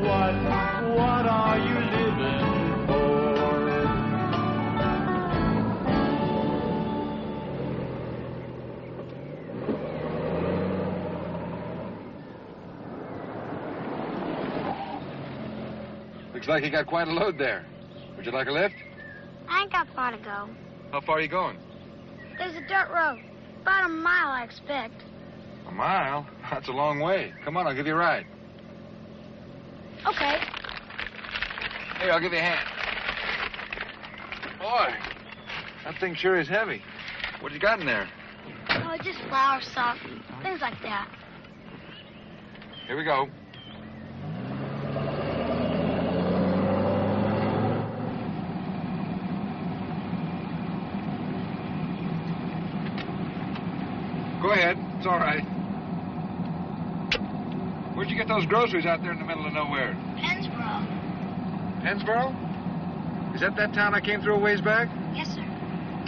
What are you living for? Looks like you got quite a load there. Would you like a lift? I ain't got far to go. How far are you going? There's a dirt road. About a mile, I expect. A mile? That's a long way. Come on, I'll give you a ride. Okay. Hey, I'll give you a hand. Boy, that thing sure is heavy. What you got in there? Oh, just flour stuff. Things like that. Here we go. Go ahead. It's all right. Where'd you get those groceries out there in the middle of nowhere? Pennsboro. Pennsboro? Is that town I came through a ways back? Yes, sir.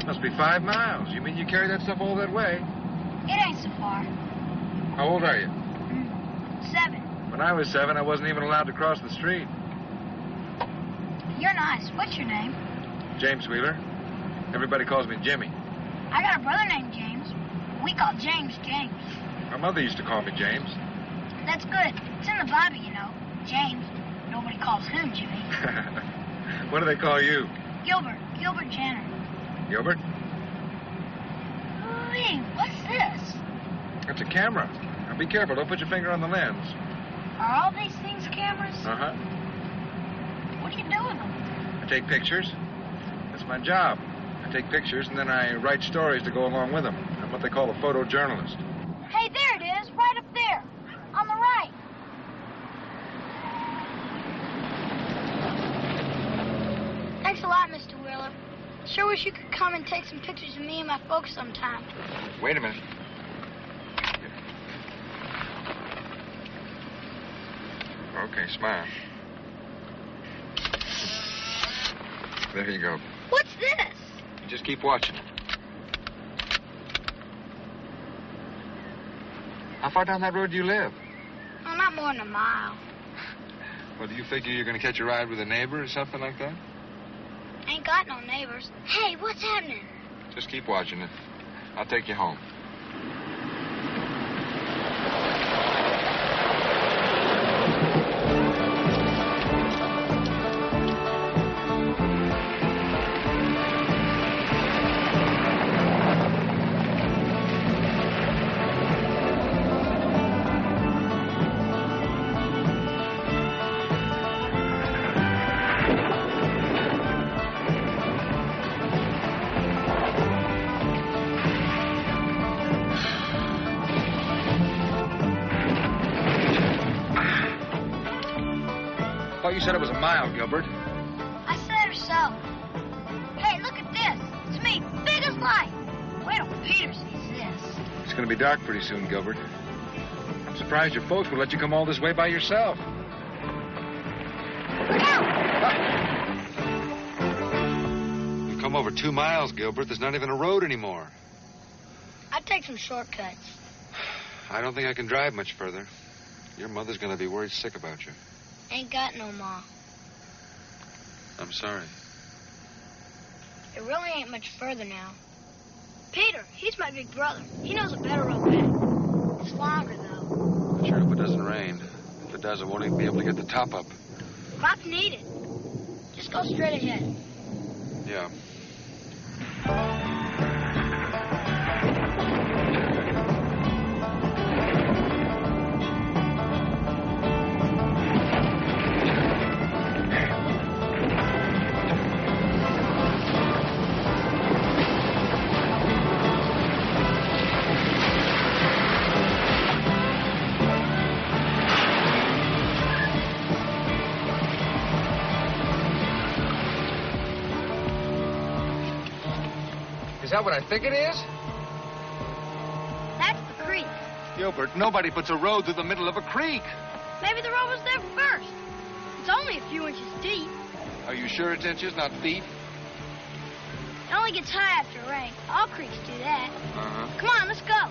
Must be 5 miles. You mean you carry that stuff all that way? It ain't so far. How old are you? 7. When I was 7, I wasn't even allowed to cross the street. You're nice. What's your name? James Wheeler. Everybody calls me Jimmy. I got a brother named James. We call James James. My mother used to call me James. That's good. It's in the Bible, you know. James. Nobody calls him Jimmy. What do they call you? Gilbert. Gilbert Jenner. Gilbert? Hey, what's this? That's a camera. Now be careful. Don't put your finger on the lens. Are all these things cameras? Uh-huh. What do you do with them? I take pictures. That's my job. I take pictures, and then I write stories to go along with them. I'm what they call a photojournalist. Hey, there it is. Right up there. On the right. Thanks a lot, Mr. Wheeler. Sure wish you could come and take some pictures of me and my folks sometime. Wait a minute. Okay, smile. There you go. What's this? You just keep watching. How far down that road do you live? Oh, not more than a mile. Well, do you figure you're going to catch a ride with a neighbor or something like that? Ain't got no neighbors. Hey, what's happening? Just keep watching it. I'll take you home. You said it was a mile, Gilbert. I said or so. Hey, look at this. It's me, big as life. Wait till Peter sees this. It's going to be dark pretty soon, Gilbert. I'm surprised your folks would let you come all this way by yourself. Look out! You've come over 2 miles, Gilbert. There's not even a road anymore. I'd take some shortcuts. I don't think I can drive much further. Your mother's going to be worried sick about you. Ain't got no ma. I'm sorry. It really ain't much further now. Peter, he's my big brother. He knows a better road back. It's longer, though. Not sure if it doesn't rain. If it does, I won't even be able to get the top up. Crops need it. Just go straight ahead. Yeah. Is that what I think it is? That's the creek. Gilbert, nobody puts a road through the middle of a creek. Maybe the road was there first. It's only a few inches deep. Are you sure it's inches, not feet? It only gets high after rain. All creeks do that. Uh-huh. Come on, let's go.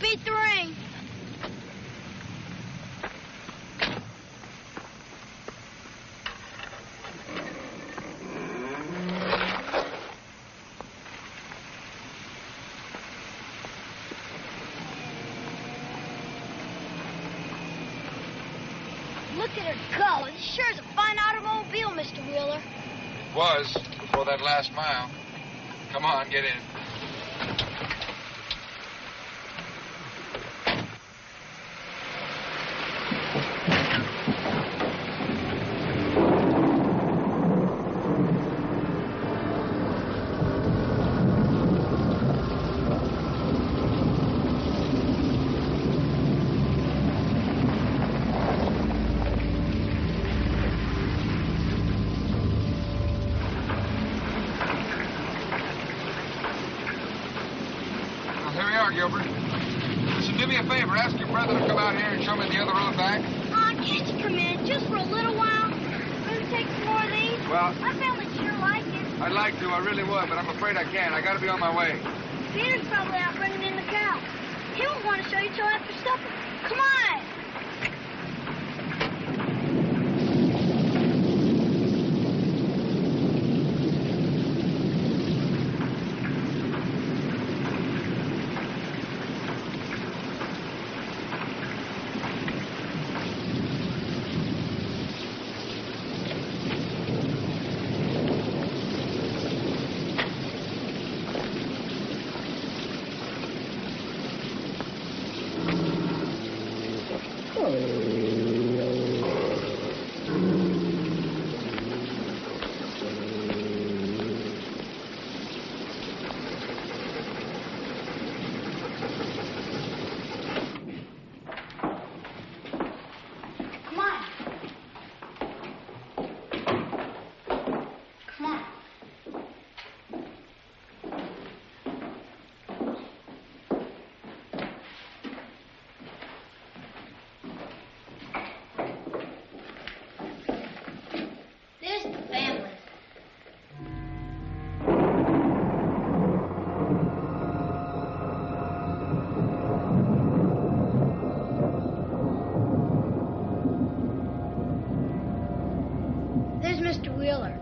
beat the rain. Look at her go. This sure is a fine automobile, Mr. Wheeler. It was before that last mile. Come on, get in. Gilbert. Listen, do me a favor. Ask your brother to come out here and show me the other road back. Can't you come in just for a little while? Maybe take some more of these? Well, My family sure like it. I'd like to. I really would, but I'm afraid I can't. I got to be on my way. Peter's probably out bringing in the cow. He won't want to show you till after supper. Come on. Mr. Wheeler.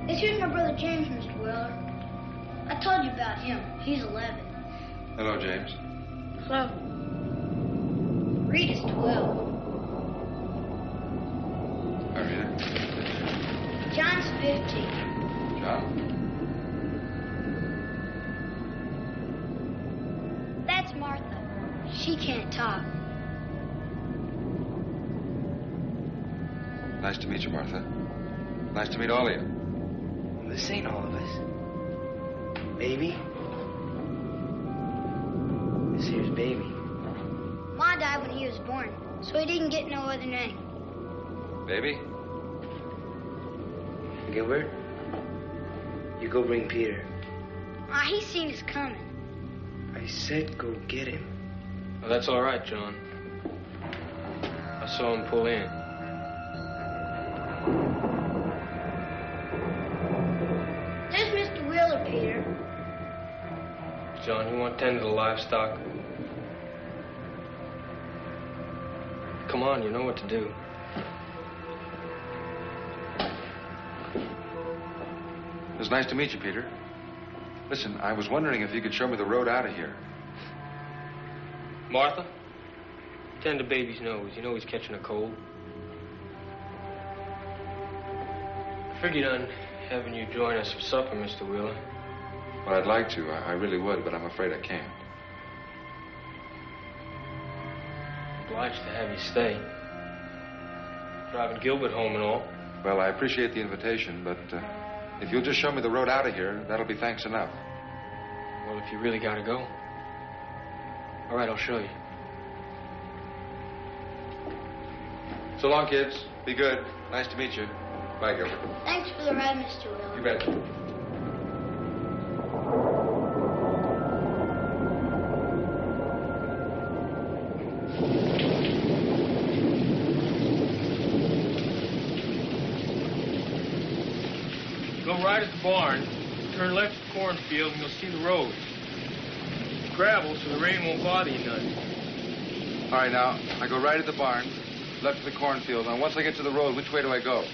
This here's my brother James, Mr. Wheeler. I told you about him. He's 11. Hello, James. Hello. Rita's 12. Hi, Rita. John's 15. John? That's Martha. She can't talk. Nice to meet you, Martha. Nice to meet all of you. This ain't all of us. Baby? This here's Baby. Ma died when he was born, so he didn't get no other name. Baby? Gilbert? You go bring Peter. He's seen us coming. I said go get him. Well, that's all right, John. I saw him pull in. There's Mr. Wheeler, Peter. John, you want to tend to the livestock? Come on, you know what to do. It was nice to meet you, Peter. Listen, I was wondering if you could show me the road out of here. Martha, tend to baby's nose. You know he's catching a cold. I figured on having you join us for supper, Mr. Wheeler. Well, I'd like to. I really would, but I'm afraid I can't. Obliged to have you stay. Driving Gilbert home and all. Well, I appreciate the invitation, but if you'll just show me the road out of here, that'll be thanks enough. Well, if you really gotta go. All right, I'll show you. So long, kids. Be good. Nice to meet you. Bye, Gilbert. Thanks for the ride, Mr. Wheeler. You bet. Go right at the barn, turn left at the cornfield, and you'll see the road. gravel so the rain won't bother you none. All right, now, I go right at the barn, left of the cornfield. Now, once I get to the road, which way do I go?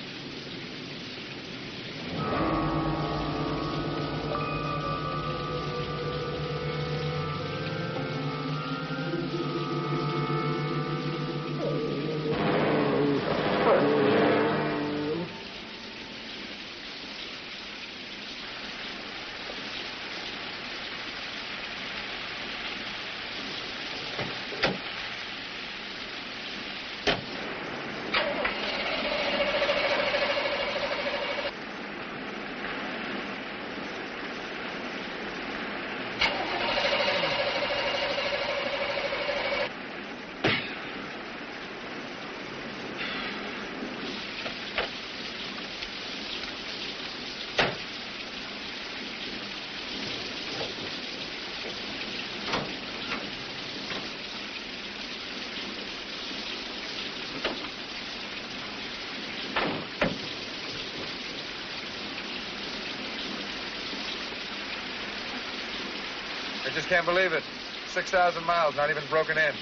I just can't believe it. 6,000 miles, not even broken in.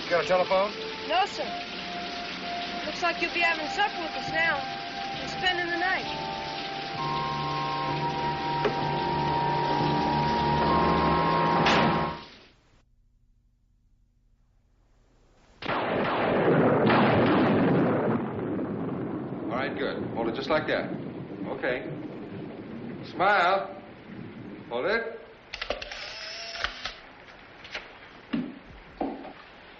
You got a telephone? No, sir. Looks like you'll be having supper with us now and spending the night. All right, good. Hold it just like that. Okay. Smile. Hold it.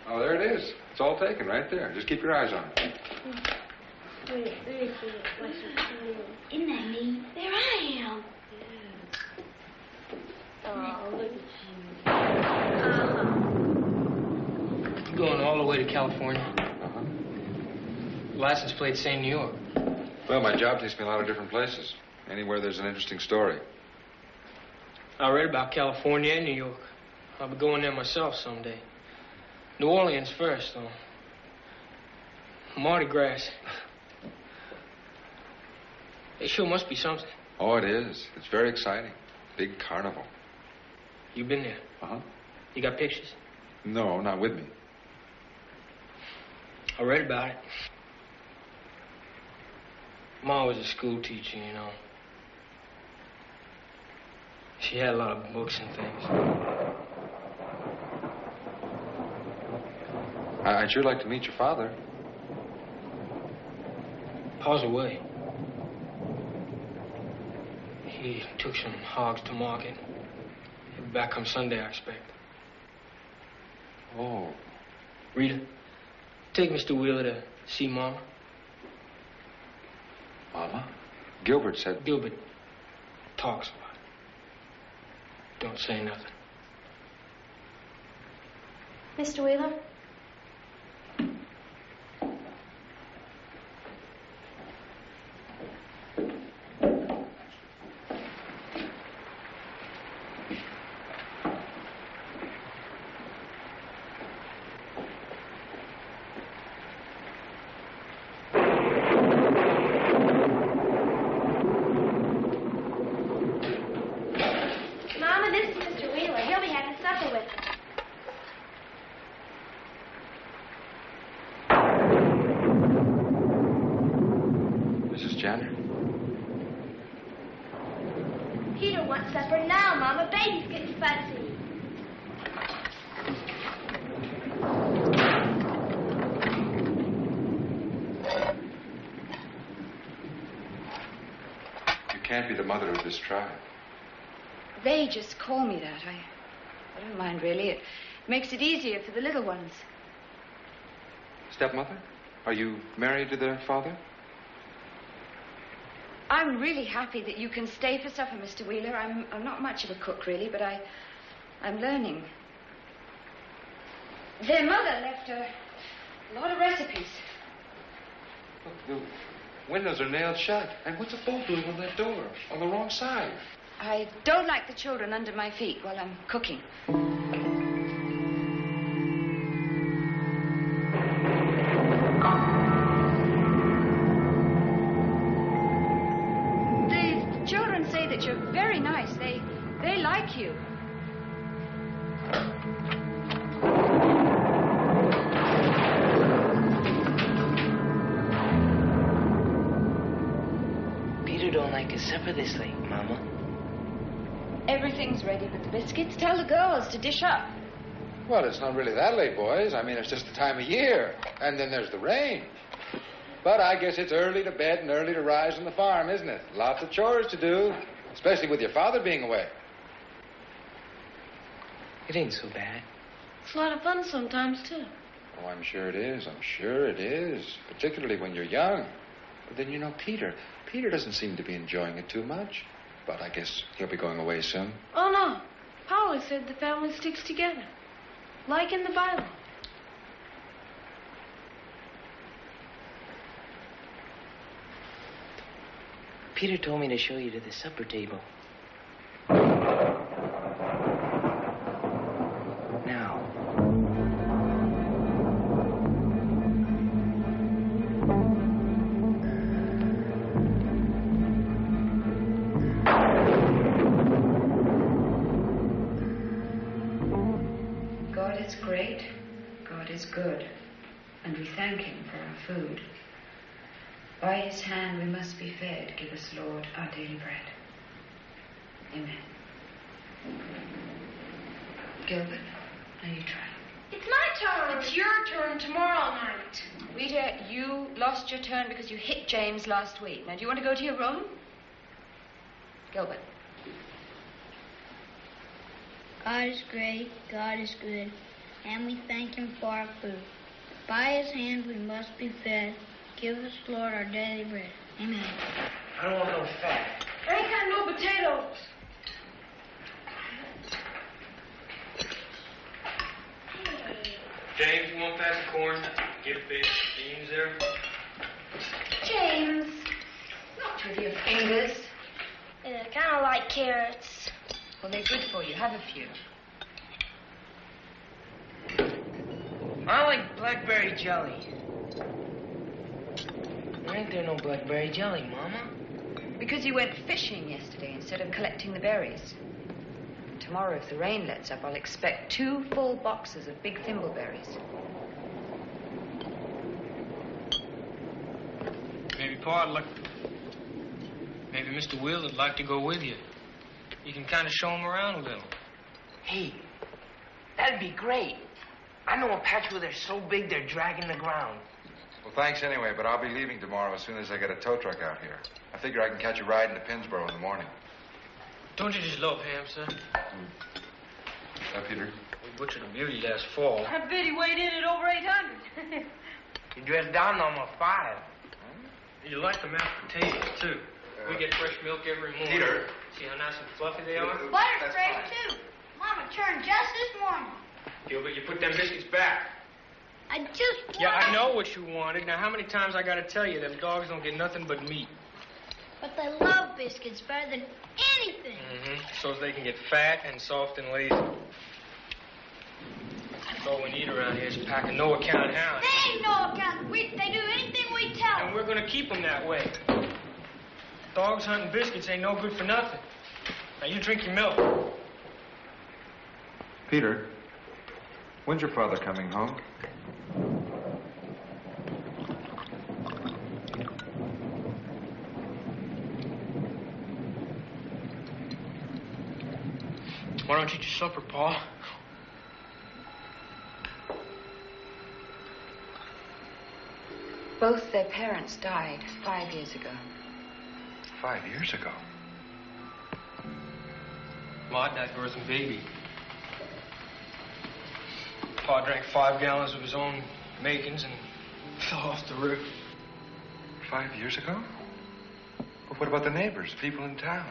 Oh, there it is. It's all taken right there. Just keep your eyes on it. Isn't that neat? There I am. Oh, look at you. Going all the way to California. Uh-huh. License plate saying New York. Well, my job takes me a lot of different places. Anywhere there's an interesting story. I read about California and New York. I'll be going there myself someday. New Orleans first, though. Mardi Gras. It sure must be something. Oh, it is. It's very exciting. Big carnival. You been there? Uh-huh. You got pictures? No, not with me. I read about it. Ma was a school teacher, you know. She had a lot of books and things. I'd sure like to meet your father. Pa's away. He took some hogs to market. He'll be back come Sunday, I expect. Oh. Rita, take Mr. Wheeler to see Mama. Mama? Gilbert said... Gilbert talks a lot. Don't say nothing. Mr. Wheeler? Peter wants supper now, Mama. Baby's getting fussy. You can't be the mother of this tribe. They just call me that. I don't mind, really. It makes it easier for the little ones. Stepmother? Are you married to their father? I'm really happy that you can stay for supper, Mr. Wheeler. I'm not much of a cook, really, but I'm learning. Their mother left a lot of recipes. Look, the windows are nailed shut. And what's a bolt doing on that door? On the wrong side. I don't like the children under my feet while I'm cooking. The children say that you're very nice. They like you. make us supper this late, Mama? Everything's ready but the biscuits. Tell the girls to dish up. Well, it's not really that late, boys. I mean, it's just the time of year. And then there's the rain. But I guess it's early to bed and early to rise on the farm, isn't it? Lots of chores to do, especially with your father being away. It ain't so bad. It's a lot of fun sometimes, too. Oh, I'm sure it is. I'm sure it is. Particularly when you're young. But then, you know, Peter doesn't seem to be enjoying it too much. But I guess he'll be going away soon. Oh, no. Paula said the family sticks together. Like in the Bible. Peter told me to show you to the supper table. Now. God is great, God is good, and we thank him for our food. By his hand we must be fed. Give us, Lord, our daily bread. Amen. Gilbert, now you try. It's my turn. It's your turn tomorrow night. Rita, you lost your turn because you hit James last week. Now, do you want to go to your room? Gilbert. God is great, God is good, and we thank him for our food. By his hand we must be fed. Give us, Lord, our daily bread. Amen. I don't want no fat. I ain't got no potatoes. James, you want pass the corn? Get a bit beans there. James. Not with your fingers. Yeah, kind of like carrots. Well, they're good for you. Have a few. I like blackberry jelly. Why ain't there no blackberry jelly, Mama? Because you went fishing yesterday instead of collecting the berries. Tomorrow, if the rain lets up, I'll expect 2 full boxes of big thimbleberries. Maybe maybe Mr. Will would like to go with you. You can kind of show him around a little. Hey, that'd be great. I know a patch where they're so big they're dragging the ground. Well, thanks anyway, but I'll be leaving tomorrow as soon as I get a tow truck out here. I figure I can catch a ride into Pinsboro in the morning. Don't you just love ham, sir? Peter? We butchered a beauty last fall. I bet he weighed in at over 800. You dressed down to almost 5. You like the mashed potatoes, too. We get fresh milk every morning. Peter. See how nice and fluffy they are? Butter's fresh, too. Mama churned just this morning. Gilbert, you put them biscuits back. I just want... Yeah, I know what you wanted. Now, how many times I gotta tell you them dogs don't get nothing but meat? But they love biscuits better than anything. So they can get fat and soft and lazy. That's all we need around here is a pack of no-account hounds. They ain't no account. They do anything we tell And them. we're gonna keep them that way. Dogs hunting biscuits ain't no good for nothing. Now, you drink your milk. Peter, when's your father coming home? Why don't you eat your supper, Paul? Both their parents died 5 years ago. 5 years ago. Ma died birthing baby. Pa drank 5 gallons of his own makings and fell off the roof. 5 years ago? But what about the neighbors, people in town?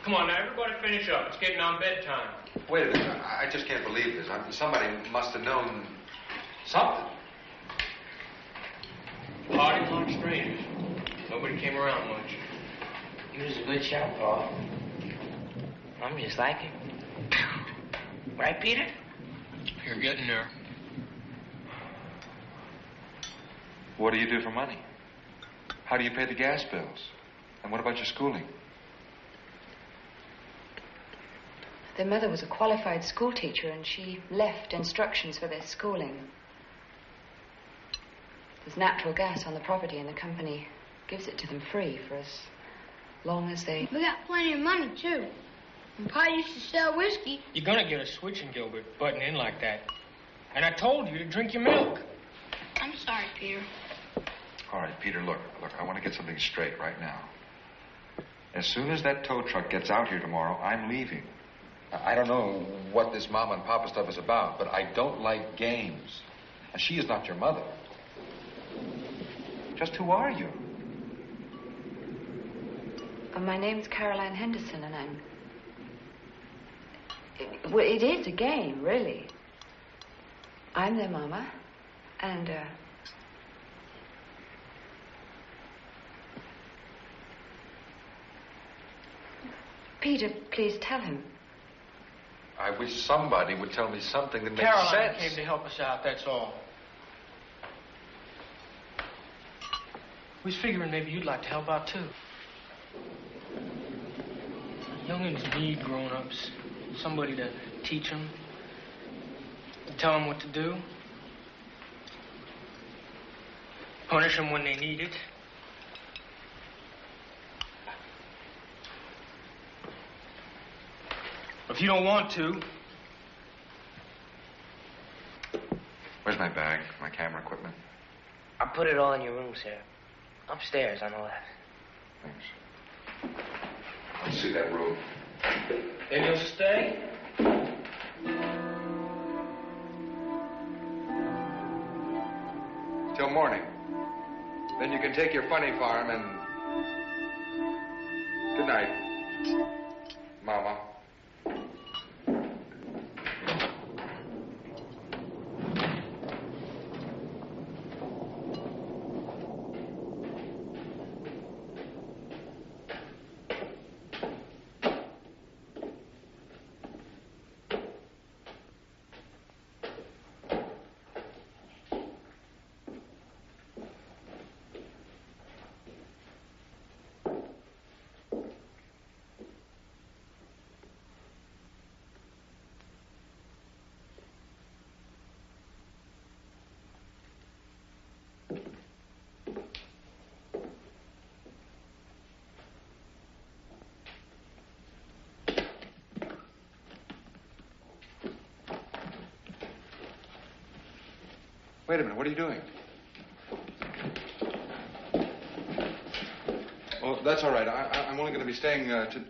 Come on, now, everybody finish up. It's getting on bedtime. Wait a minute. I just can't believe this. Somebody must have known something. Pa didn't like strangers. Nobody came around much. He was a good shot, Paul. I'm just like him. Right, Peter? You're getting there. What do you do for money? How do you pay the gas bills? And what about your schooling? Their mother was a qualified school teacher, and she left instructions for their schooling. There's natural gas on the property, and the company gives it to them free for as long as they... We got plenty of money, too. And Pa used to sell whiskey. You're gonna get a switching, Gilbert, butting in like that. And I told you to drink your milk. I'm sorry, Peter. All right, Peter, look, I want to get something straight right now. As soon as that tow truck gets out here tomorrow, I'm leaving. I don't know what this mama and papa stuff is about, but I don't like games. And she is not your mother. Just who are you? My name's Caroline Henderson, and I'm... Well, it is a game, really. I'm their mama, and, Peter, please tell him. I wish somebody would tell me something that makes Caroline sense. came to help us out, that's all. We was figuring maybe you'd like to help out, too. Youngins need grown-ups. Somebody to teach them, tell them what to do, punish them when they need it. If you don't want to... Where's my bag, my camera equipment? I put it all in your room, sir. Upstairs on the left. Thanks. Let's see that room. And you'll stay? Till morning. Then you can take your funny farm and... Good night, Mama. Wait a minute, what are you doing? Oh, that's all right. I'm only going to be staying to...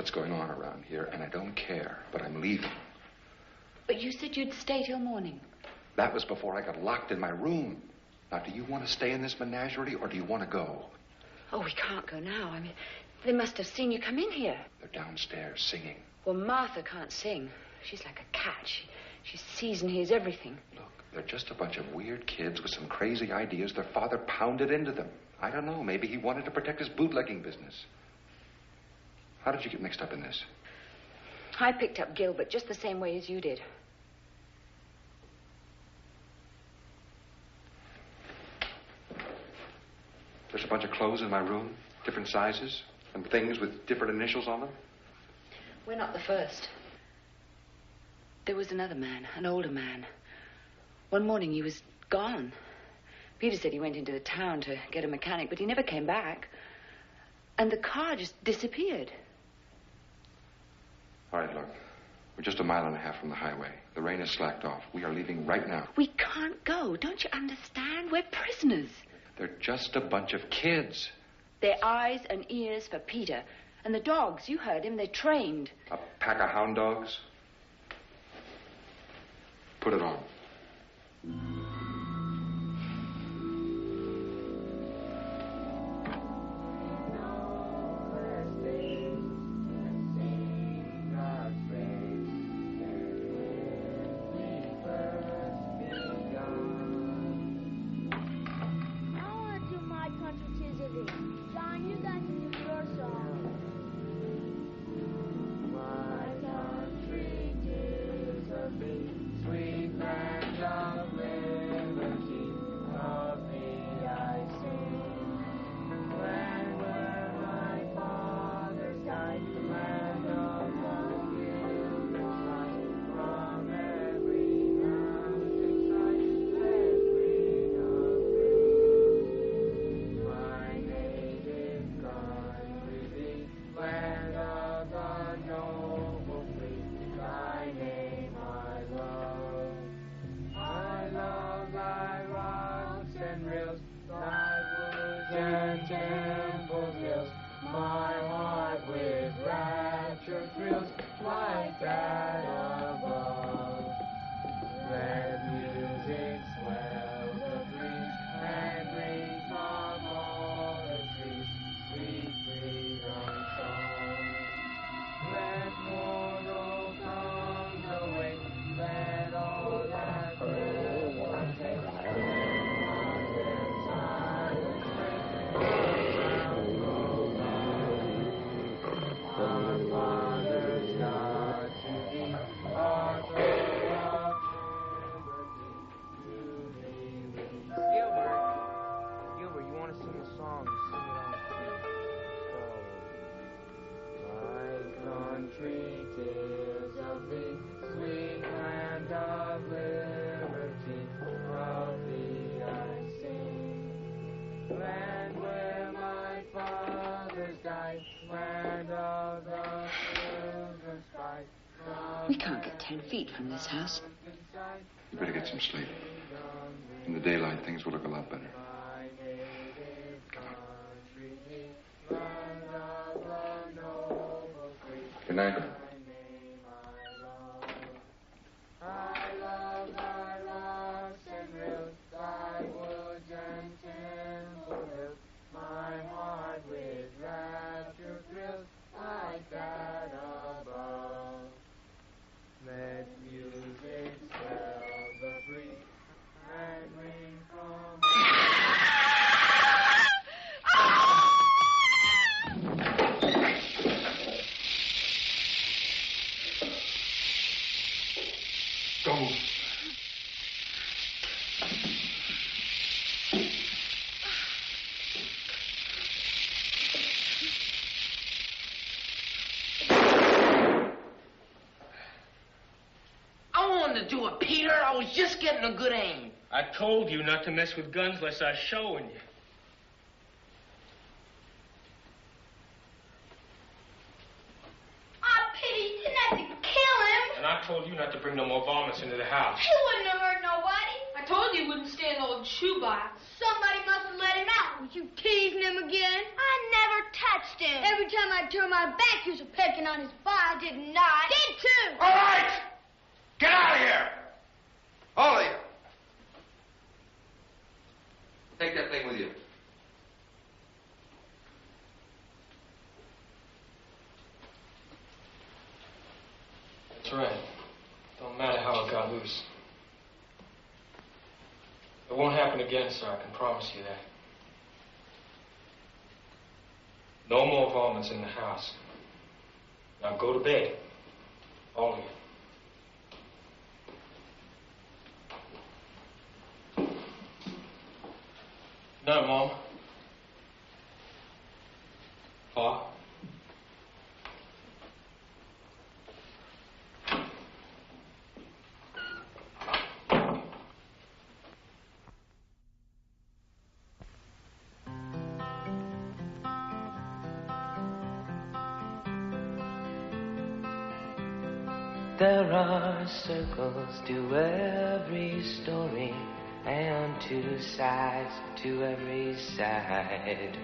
what's going on around here, and I don't care, but I'm leaving. But you said you'd stay till morning. That was before I got locked in my room. Now, do you want to stay in this menagerie, or do you want to go? Oh, we can't go now. I mean, they must have seen you come in here. They're downstairs singing. Well, Martha can't sing. She's like a cat. She sees and hears everything. Look, they're just a bunch of weird kids with some crazy ideas their father pounded into them. I don't know. Maybe he wanted to protect his bootlegging business. How did you get mixed up in this? I picked up Gilbert just the same way as you did. There's a bunch of clothes in my room, different sizes, and things with different initials on them. We're not the first. There was another man, an older man. One morning he was gone. Peter said he went into the town to get a mechanic, but he never came back. And the car just disappeared. All right, look. We're just 1.5 miles from the highway. The rain has slacked off. We are leaving right now. We can't go. Don't you understand? We're prisoners. They're just a bunch of kids. They're eyes and ears for Peter. And the dogs, you heard him, they're trained. A pack of hound dogs? Put it on. We can't get 10 feet from this house. You better get some sleep. In the daylight, things will look a lot better. Come on. Good night. Go. I wanted to do it, Peter. I was just getting a good aim. I told you not to mess with guns unless I was showing you. I told you not to bring no more varmints into the house. He wouldn't have hurt nobody. I told you he wouldn't stand old shoe box. Somebody must have let him out. Was you teasing him again? I never touched him. Every time I turn my back, you was pecking on his butt. I did not. Did too. All right! Get out of here! All of you. Take that thing with you. That's right. Don't matter how it got loose. It won't happen again, sir. I can promise you that. No more varmints in the house. Now go to bed. All of you. No, Mom. Pa. There are circles to every story and two sides to every side.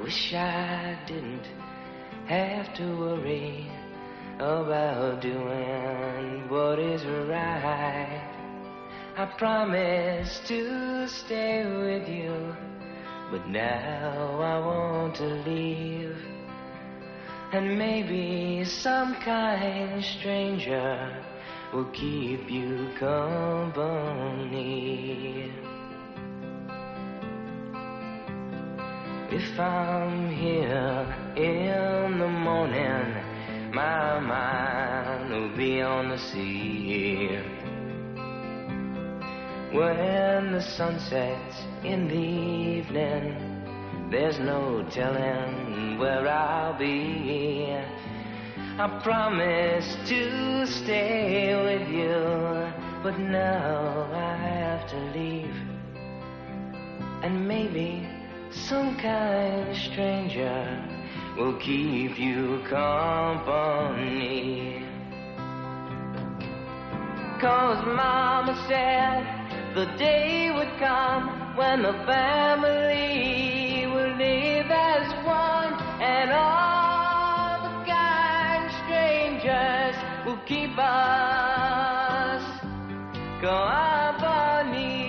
Wish I didn't have to worry about doing what is right. I promised to stay with you, but now I want to leave. And maybe some kind stranger will keep you company. If I'm here in the morning, my mind will be on the sea. When the sun sets in the evening, there's no telling where I'll be. I promised to stay with you, but now I have to leave. And maybe some kind stranger will keep you company. 'Cause Mama said the day would come when the family will live as one, and all the kind strangers will keep us company.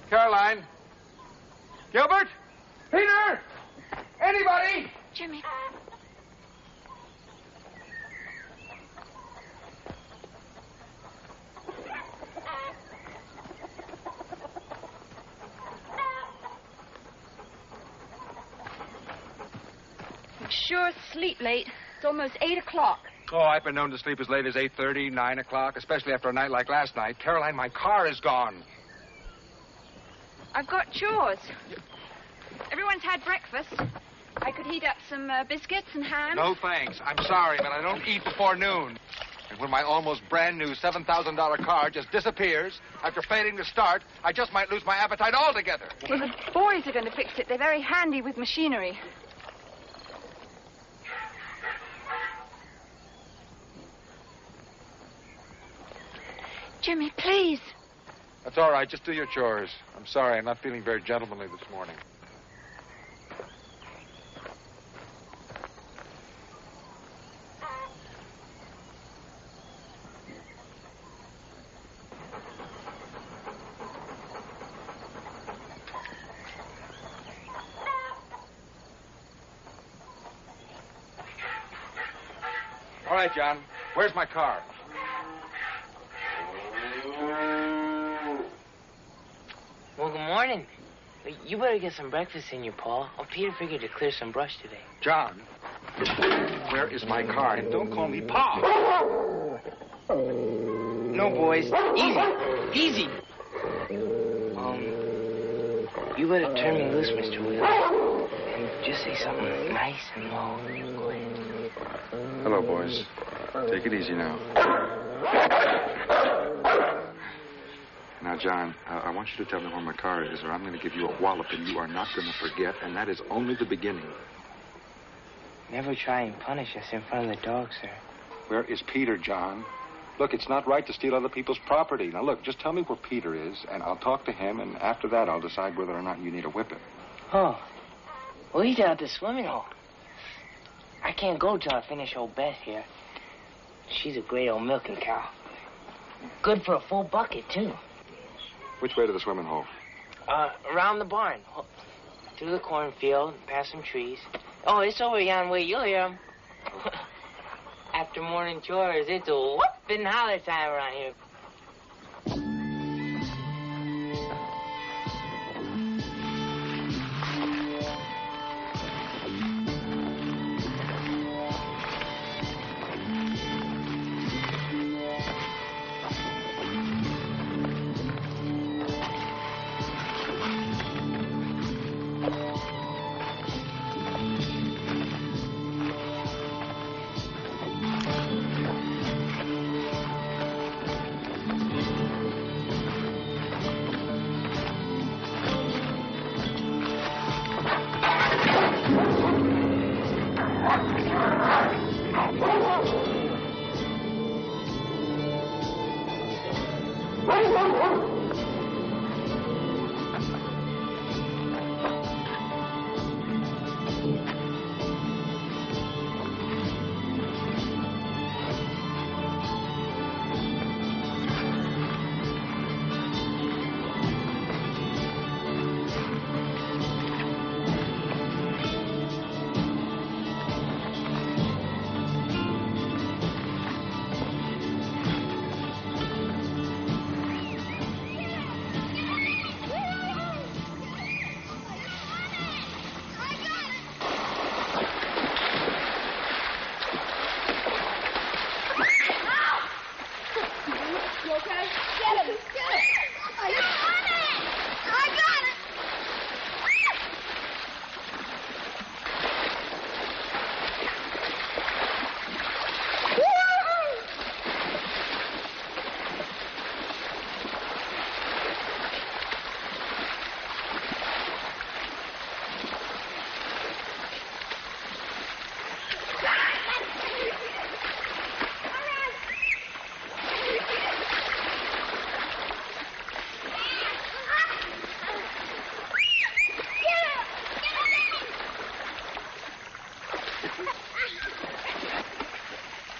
Caroline? Gilbert? Peter? Anybody? Jimmy. You sure sleep late. It's almost 8 o'clock. Oh, I've been known to sleep as late as 8:30, 9 o'clock, especially after a night like last night. Caroline, my car is gone. I've got chores. Everyone's had breakfast. I could heat up some biscuits and ham. No, thanks. I'm sorry, but I don't eat before noon. And when my almost brand new $7,000 car just disappears after failing to start, I just might lose my appetite altogether. Well, the boys are going to fix it. They're very handy with machinery. Jimmy, please. That's all right. Just do your chores. I'm sorry. I'm not feeling very gentlemanly this morning. All right, John. Where's my car? Well, good morning. You better get some breakfast in you, Paul. Oh, Peter figured to clear some brush today. John, where is my car? And don't call me Pa. No, boys. Easy. You better turn me loose, Mr. Wheeler. just say something nice and low. Go ahead. Hello, boys. Take it easy now. Now, John, I want you to tell me where my car is, or I'm going to give you a walloping you are not going to forget, and that is only the beginning. Never try and punish us in front of the dog, sir. Where is Peter, John? Look, it's not right to steal other people's property. Now, look, just tell me where Peter is, and I'll talk to him, and after that, I'll decide whether or not you need a whipping. Oh. Well, he's down at the swimming hole. I can't go till I finish old Beth here. She's a great old milking cow. Good for a full bucket, too. Which way to the swimming hole? Around the barn. Through the cornfield, past some trees. Oh, it's over yon way. You'll hear 'em. After morning chores, it's a whooping holler time around here.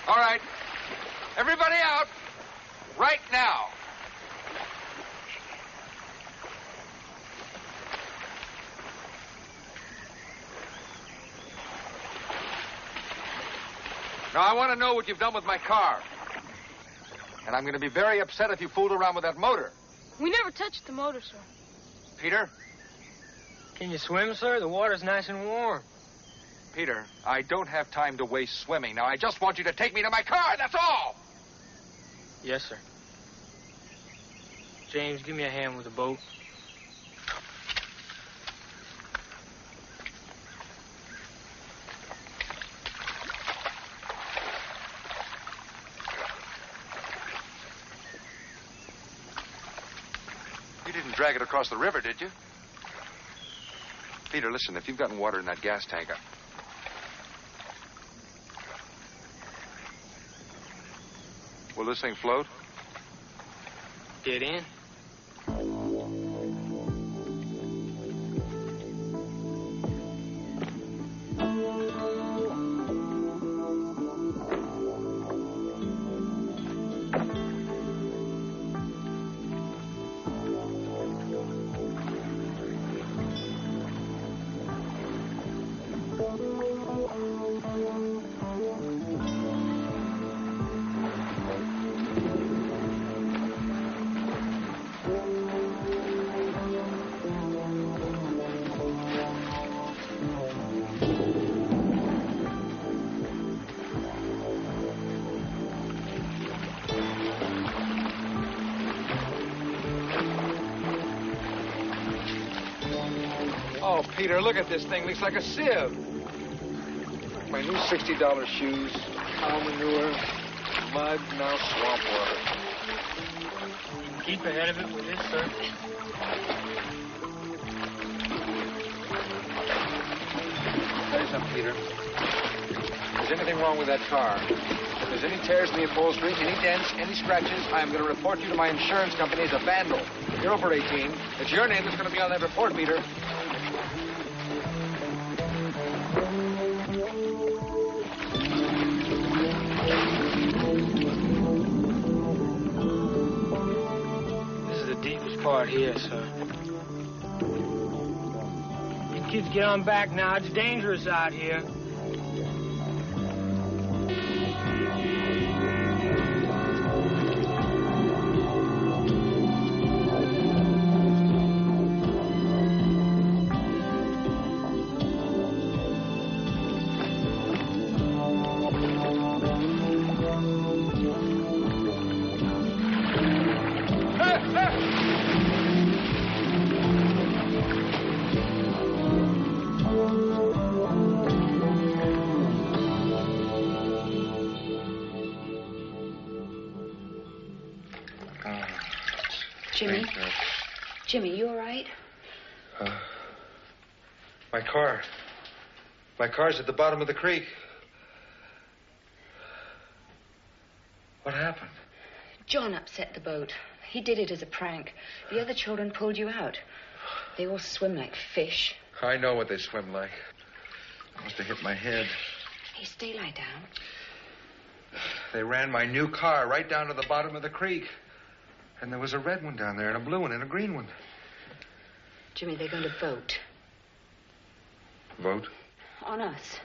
All right. Everybody out. Right now. Now, I want to know what you've done with my car. And I'm going to be very upset if you fooled around with that motor. We never touched the motor, sir. Peter? Can you swim, sir? The water's nice and warm. Peter, I don't have time to waste swimming. Now, I just want you to take me to my car, that's all! Yes, sir. James, give me a hand with the boat. You didn't drag it across the river, did you? Peter, listen, if you've gotten water in that gas tank, will this thing float? Get in. Oh, Peter, look at this thing. Looks like a sieve. My new $60 shoes, cow manure, mud, now swamp water. You can keep ahead of it with this, sir. Tell you something, Peter. If there's anything wrong with that car, if there's any tears in the upholstery, any dents, any scratches, I am going to report you to my insurance company as a vandal. You're over 18. It's your name that's going to be on that report, Peter. This is the deepest part here, sir. You kids get on back now. It's dangerous out here. Jimmy? Jimmy, you all right? My car. My car's at the bottom of the creek. What happened? John upset the boat. He did it as a prank. The other children pulled you out. They all swim like fish. I know what they swim like. I must have hit my head. Hey, stay lie down. They ran my new car right down to the bottom of the creek. And there was a red one down there, and a blue one, and a green one. Jimmy, they're going to vote. Vote? On us.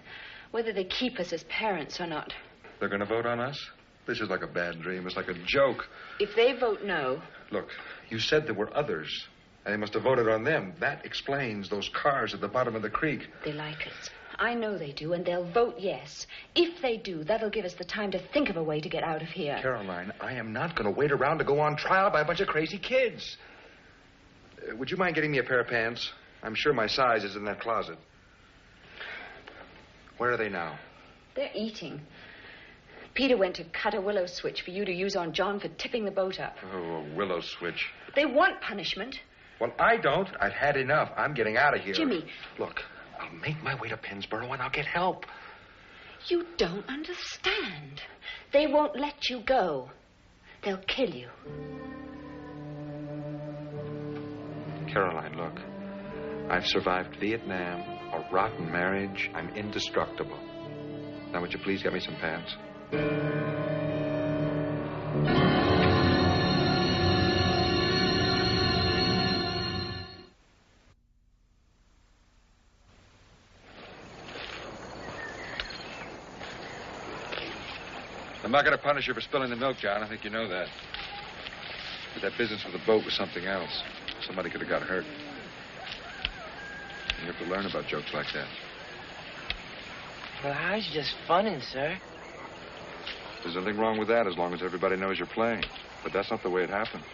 Whether they keep us as parents or not. They're going to vote on us? This is like a bad dream. It's like a joke. If they vote no... Look, you said there were others. And they must have voted on them. That explains those cars at the bottom of the creek. They like us. I know they do, and they'll vote yes. If they do, that'll give us the time to think of a way to get out of here. Caroline, I am not going to wait around to go on trial by a bunch of crazy kids. Would you mind getting me a pair of pants? I'm sure my size is in that closet. Where are they now? They're eating. Peter went to cut a willow switch for you to use on John for tipping the boat up. Oh, a willow switch. They want punishment. Well, I don't. I've had enough. I'm getting out of here. Jimmy. Look, I'll make my way to Pennsboro and I'll get help. You don't understand. They won't let you go. They'll kill you. Caroline, look. I've survived Vietnam, a rotten marriage. I'm indestructible. Now, would you please get me some pants? I'm not going to punish you for spilling the milk, John. I think you know that. But that business with the boat was something else. Somebody could have got hurt. You have to learn about jokes like that. Well, I was just funning, sir. There's nothing wrong with that as long as everybody knows you're playing. But that's not the way it happened.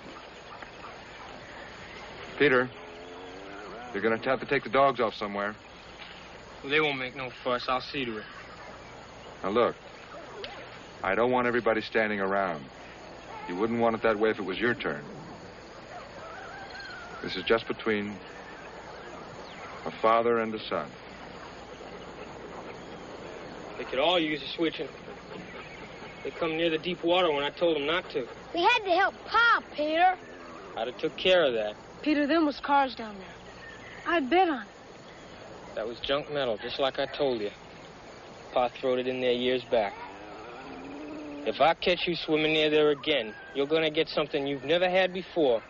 Peter, you're going to have to take the dogs off somewhere. Well, they won't make no fuss. I'll see to it. Now, look. I don't want everybody standing around. You wouldn't want it that way if it was your turn. This is just between a father and a son. They could all use a switching. They come near the deep water when I told them not to. We had to help Pa, Peter. I'd have took care of that. Peter, them was cars down there. I'd bet on it. That was junk metal, just like I told you. Pa throwed it in there years back. If I catch you swimming near there again, you're going to get something you've never had before.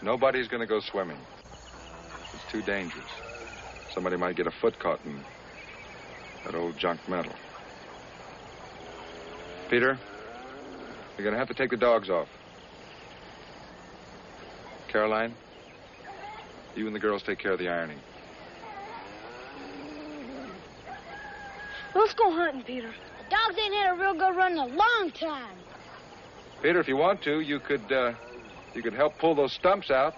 Nobody's going to go swimming. It's too dangerous. Somebody might get a foot caught in that old junk metal. Peter, you're going to have to take the dogs off. Caroline, you and the girls take care of the ironing. Let's go hunting, Peter. The dogs ain't had a real good run in a long time. Peter, if you want to, you could help pull those stumps out.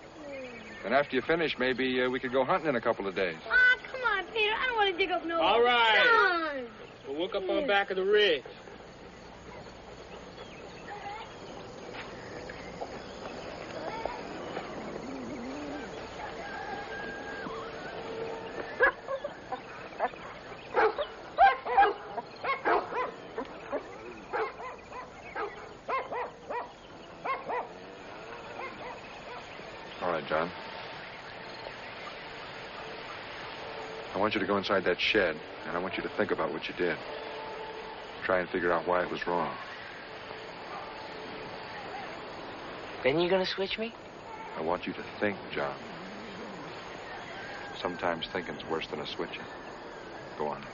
And after you finish, maybe we could go hunting in a couple of days. Ah, come on, Peter. I don't want to dig up no... All right. Come on. We'll work up on the back of the ridge. All right, John. I want you to go inside that shed, and I want you to think about what you did. Try and figure out why it was wrong. Then you gonna switch me? I want you to think, John. Sometimes thinking's worse than a switching. Go on.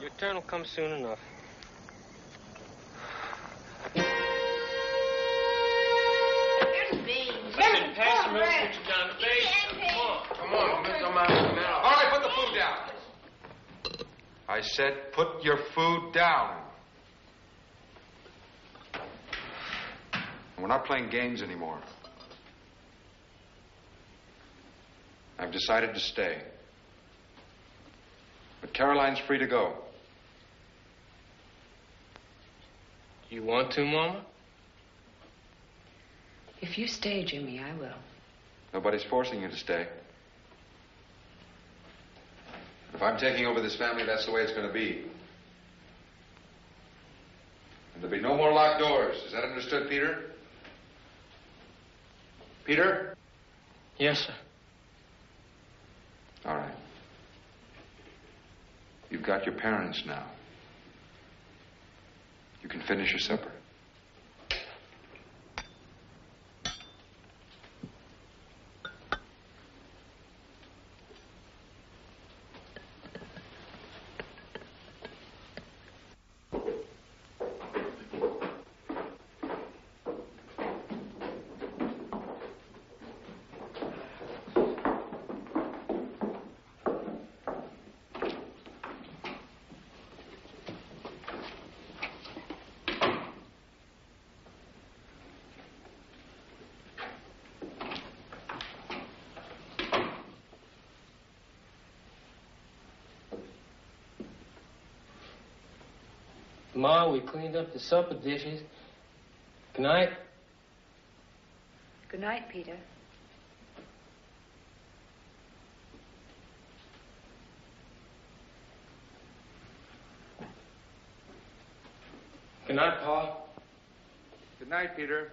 Your turn will come soon enough. Listen, pass the milk, put you down the base. Come on, come on. All right, put the food down. I said put your food down. We're not playing games anymore. I've decided to stay. But Caroline's free to go. You want to, Mama? If you stay, Jimmy, I will. Nobody's forcing you to stay. If I'm taking over this family, that's the way it's going to be. And there'll be no more locked doors. Is that understood, Peter? Peter? Yes, sir. All right. You've got your parents now. You can finish your supper. Ma, we cleaned up the supper dishes. Good night. Good night, Peter. Good night, Pa. Good night, Peter.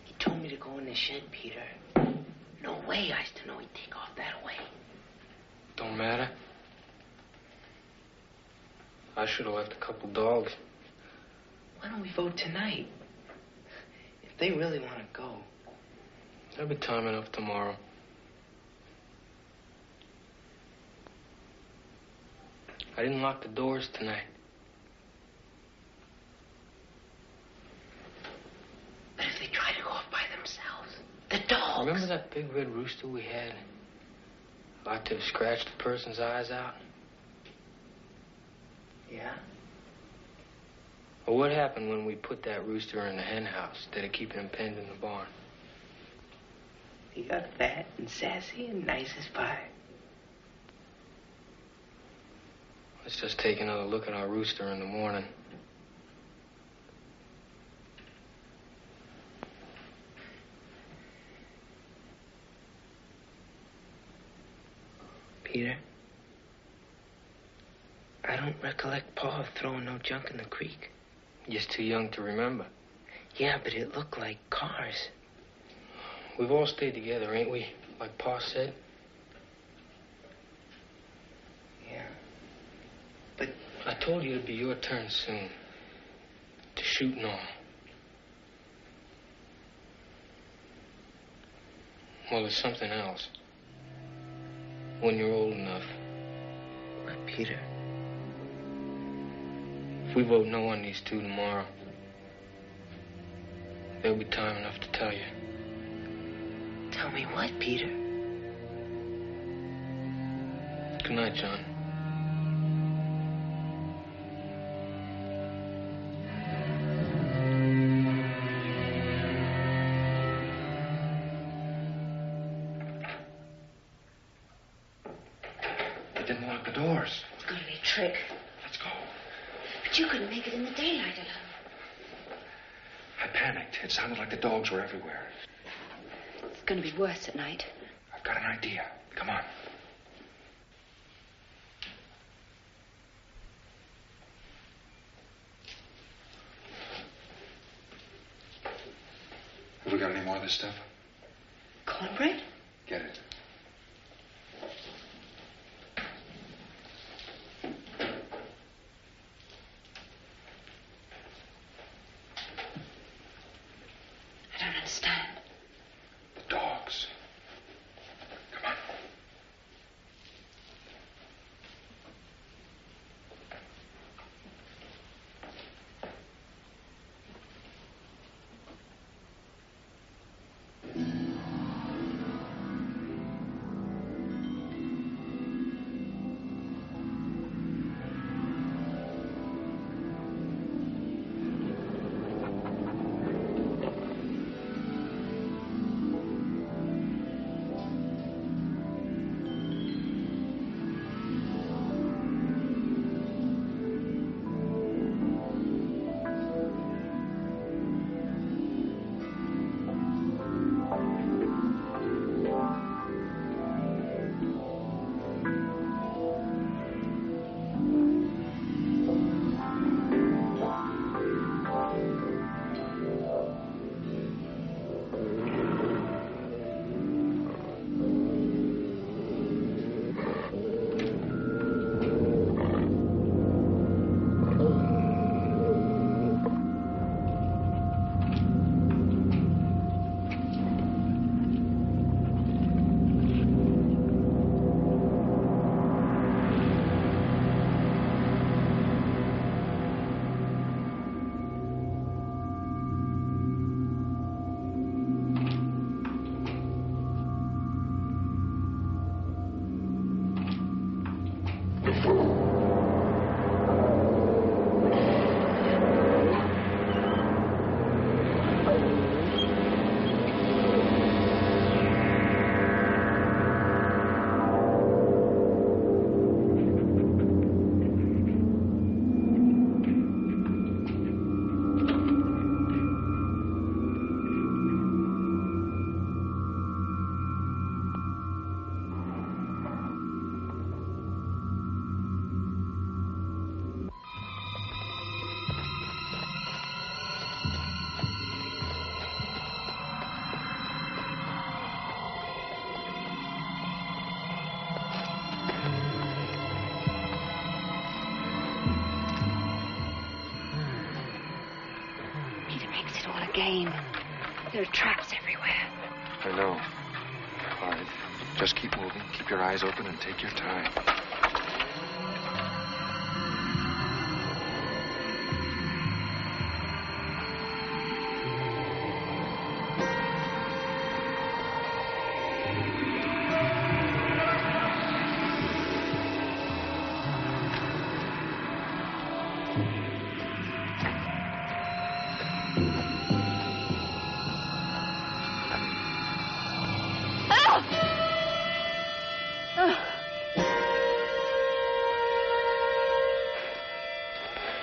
He told me to go in the shed, Peter. No way I used to know he'd take off that way. Don't matter. I should have left a couple dogs. Why don't we vote tonight? If they really want to go. There'll be time enough tomorrow. I didn't lock the doors tonight. But if they try to go off by themselves, the dogs. Remember that big red rooster we had? Like to have scratched a person's eyes out? Yeah? Well, what happened when we put that rooster in the hen house instead of keeping him penned in the barn? He got fat and sassy and nice as pie. Let's just take another look at our rooster in the morning. Peter, I don't recollect Pa throwing no junk in the creek. Just too young to remember. Yeah, but it looked like cars. We've all stayed together, ain't we? Like Pa said. Yeah. But I told you it'd be your turn soon. To shoot and all. Well, there's something else. When you're old enough. What, Peter? If we vote no on these two tomorrow, there'll be time enough to tell you. Tell me what, Peter? Good night, John. They didn't lock the doors. It's going to be a trick. Let's go. But you couldn't make it in the daylight alone. I panicked. It sounded like the dogs were everywhere. It's going to be worse at night. I've got an idea. Come on. Have we got any more of this stuff? Cornbread? Get it. I don't understand. The dogs. Come on. makes it all a game. There are traps everywhere. I know. All right. Just keep moving. Keep your eyes open and take your time.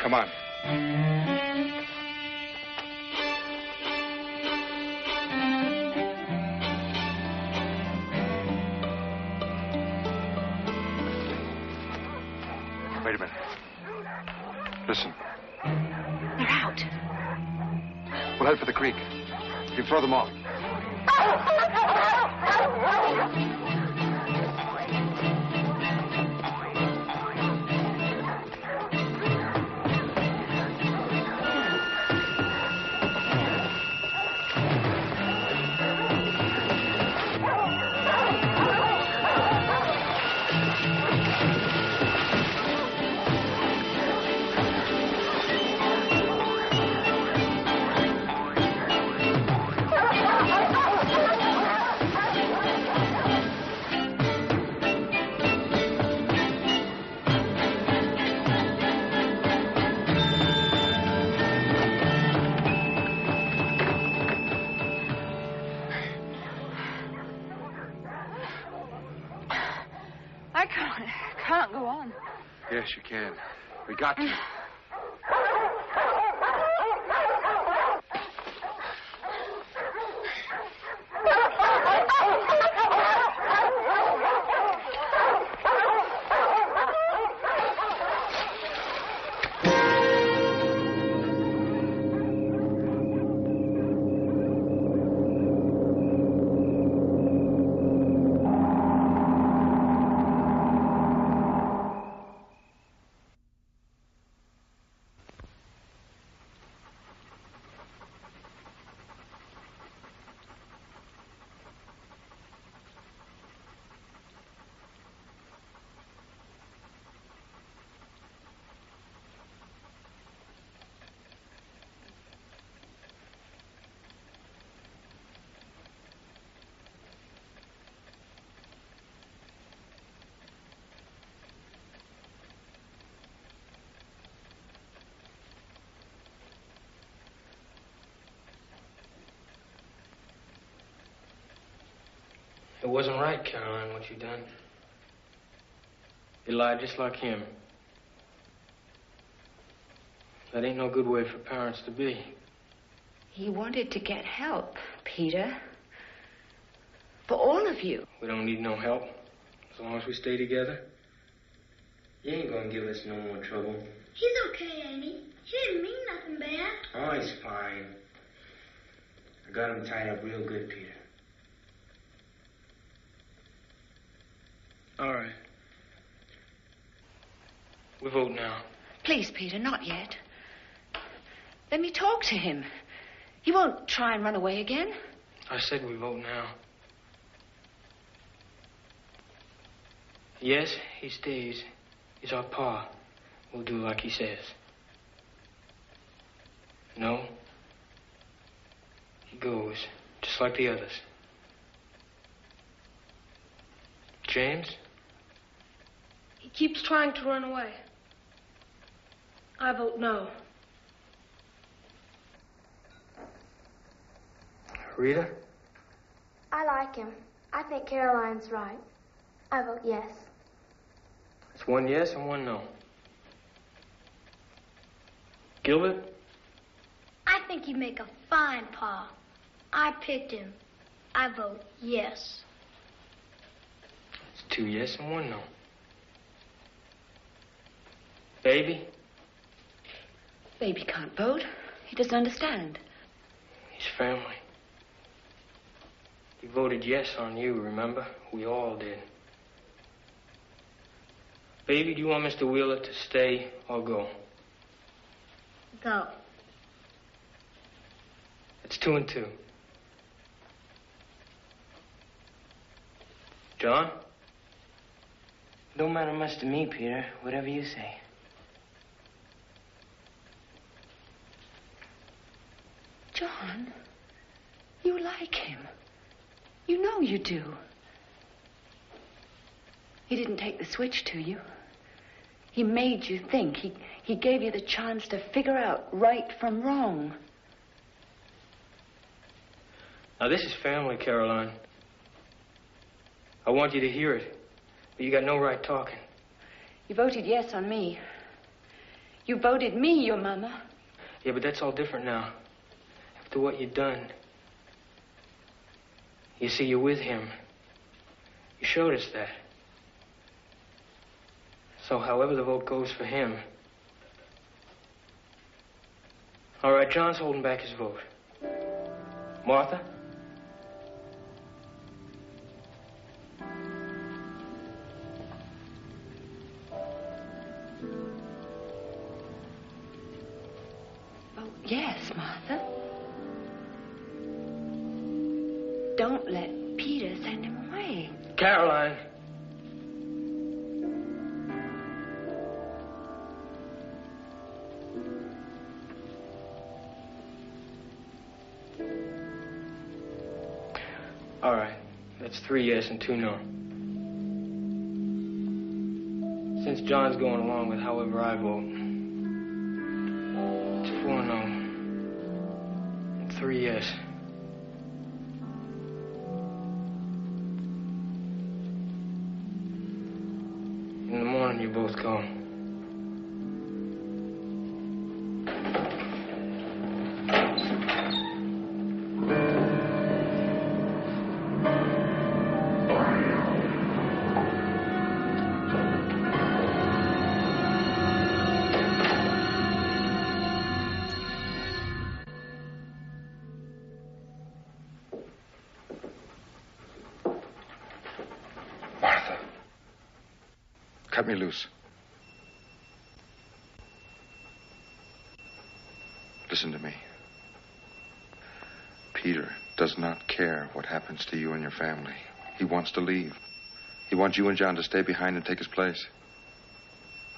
Come on. Wait a minute. Listen. They're out. We'll head for the creek. You can throw them off. I can't go on. Yes, you can. We got to. It wasn't right, Caroline, what you done. You lied just like him. That ain't no good way for parents to be. He wanted to get help, Peter. For all of you. We don't need no help. As long as we stay together. You ain't gonna give us no more trouble. He's okay, ain't he? He didn't mean nothing bad. Oh, he's fine. I got him tied up real good, Peter. All right. We vote now. Please, Peter, not yet. Let me talk to him. He won't try and run away again. I said we vote now. Yes, he stays. He's our pa. We'll do like he says. No. He goes, just like the others. James? He keeps trying to run away. I vote no. Rita? I like him. I think Caroline's right. I vote yes. It's one yes and one no. Gilbert? I think he'd make a fine pa. I picked him. I vote yes. It's two yes and one no. Baby? Baby can't vote. He doesn't understand. He's family. He voted yes on you, remember? We all did. Baby, do you want Mr. Wheeler to stay or go? Go. It's 2 and 2. John? Don't matter much to me, Peter. Whatever you say. John, you like him. You know you do. He didn't take the switch to you. He made you think. He gave you the chance to figure out right from wrong. Now, this is family, Caroline. I want you to hear it, but you got no right talking. You voted yes on me. You voted me your mama. Yeah, but that's all different now. After what you've done. You see, you're with him. You showed us that. So however the vote goes for him. All right, John's holding back his vote. Martha? Oh, yes, Martha. Don't let Peter send him away. Caroline. All right. That's 3 yes and 2 no. Since John's going along with however I vote, it's 4 no and 3 yes. In the morning, you both go. Cut me loose. Listen to me. Peter does not care what happens to you and your family. He wants to leave. He wants you and John to stay behind and take his place.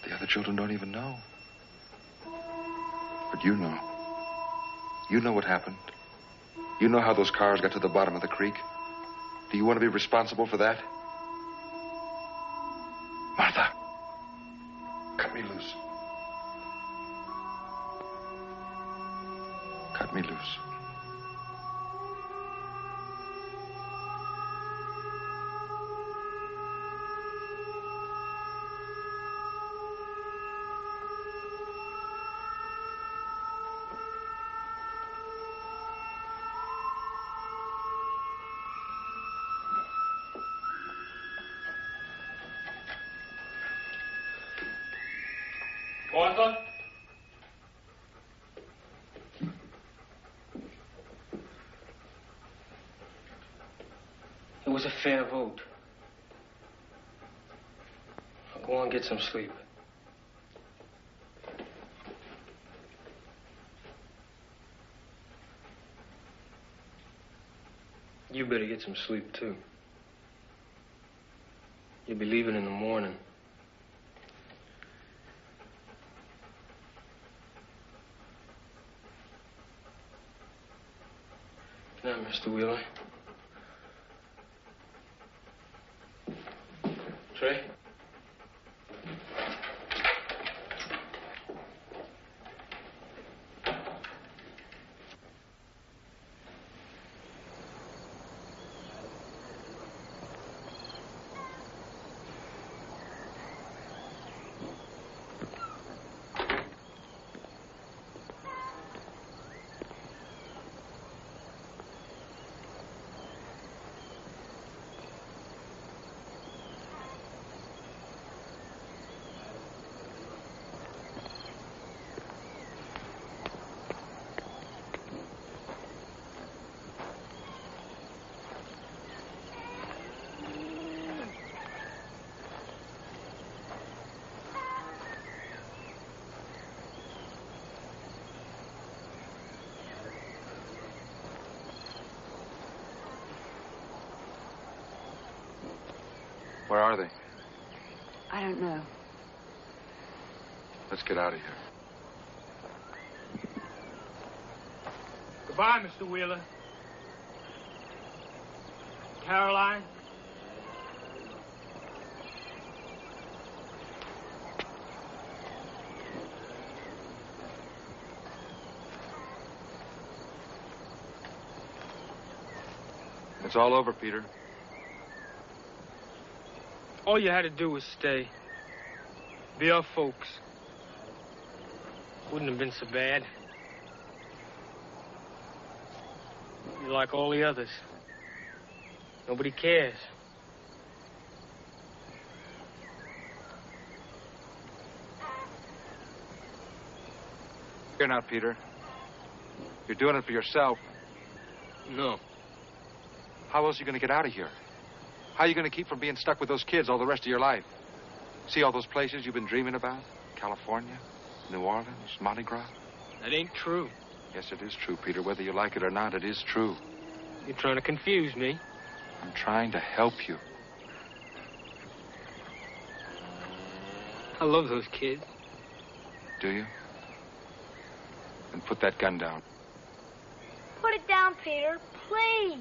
The other children don't even know. But you know. You know what happened. You know how those cars got to the bottom of the creek. Do you want to be responsible for that? Martha, cut me loose. Cut me loose. Martha? It was a fair vote. Now go on and get some sleep. You better get some sleep, too. You'll be leaving in the morning. Good night, Mr. Wheeler. Trey? Where are they? I don't know. Let's get out of here. Goodbye, Mr. Wheeler. Caroline. It's all over, Peter. All you had to do was stay. Be our folks. Wouldn't have been so bad. You're like all the others. Nobody cares. Here now, Peter. You're doing it for yourself. No. How else are you going to get out of here? How are you going to keep from being stuck with those kids all the rest of your life? See all those places you've been dreaming about? California, New Orleans, Mardi Gras? That ain't true. Yes, it is true, Peter. Whether you like it or not, it is true. You're trying to confuse me. I'm trying to help you. I love those kids. Do you? Then put that gun down. Put it down, Peter, please.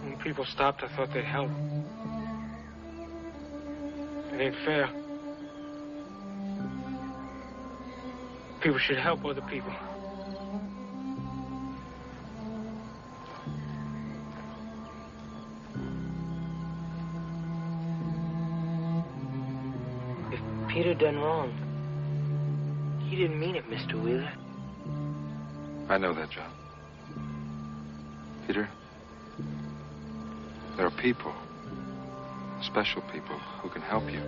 When people stopped, I thought they'd help. It ain't fair. People should help other people. If Peter done wrong, he didn't mean it, Mr. Wheeler. I know that, John. Peter, there are people, special people, who can help you.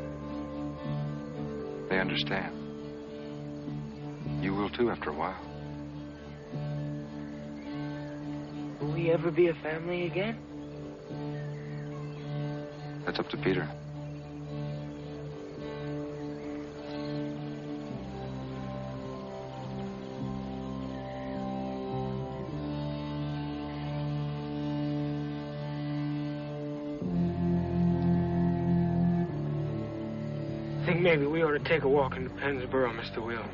They understand. You will too after a while. Will we ever be a family again? That's up to Peter. I think maybe we ought to take a walk into Pennsboro, Mr. Wheeler.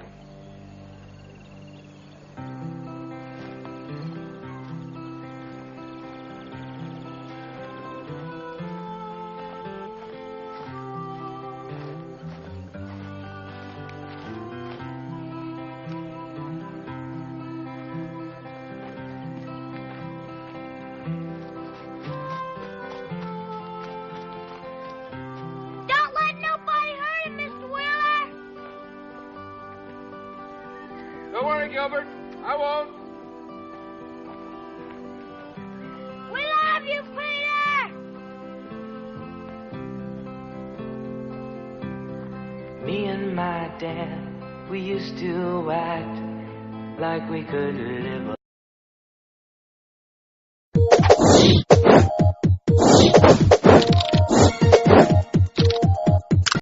Don't let nobody hurt him, Mr. Wheeler. Don't worry, Gilbert. I won't. We love you, Peter. Me and my dad, we used to act like we could live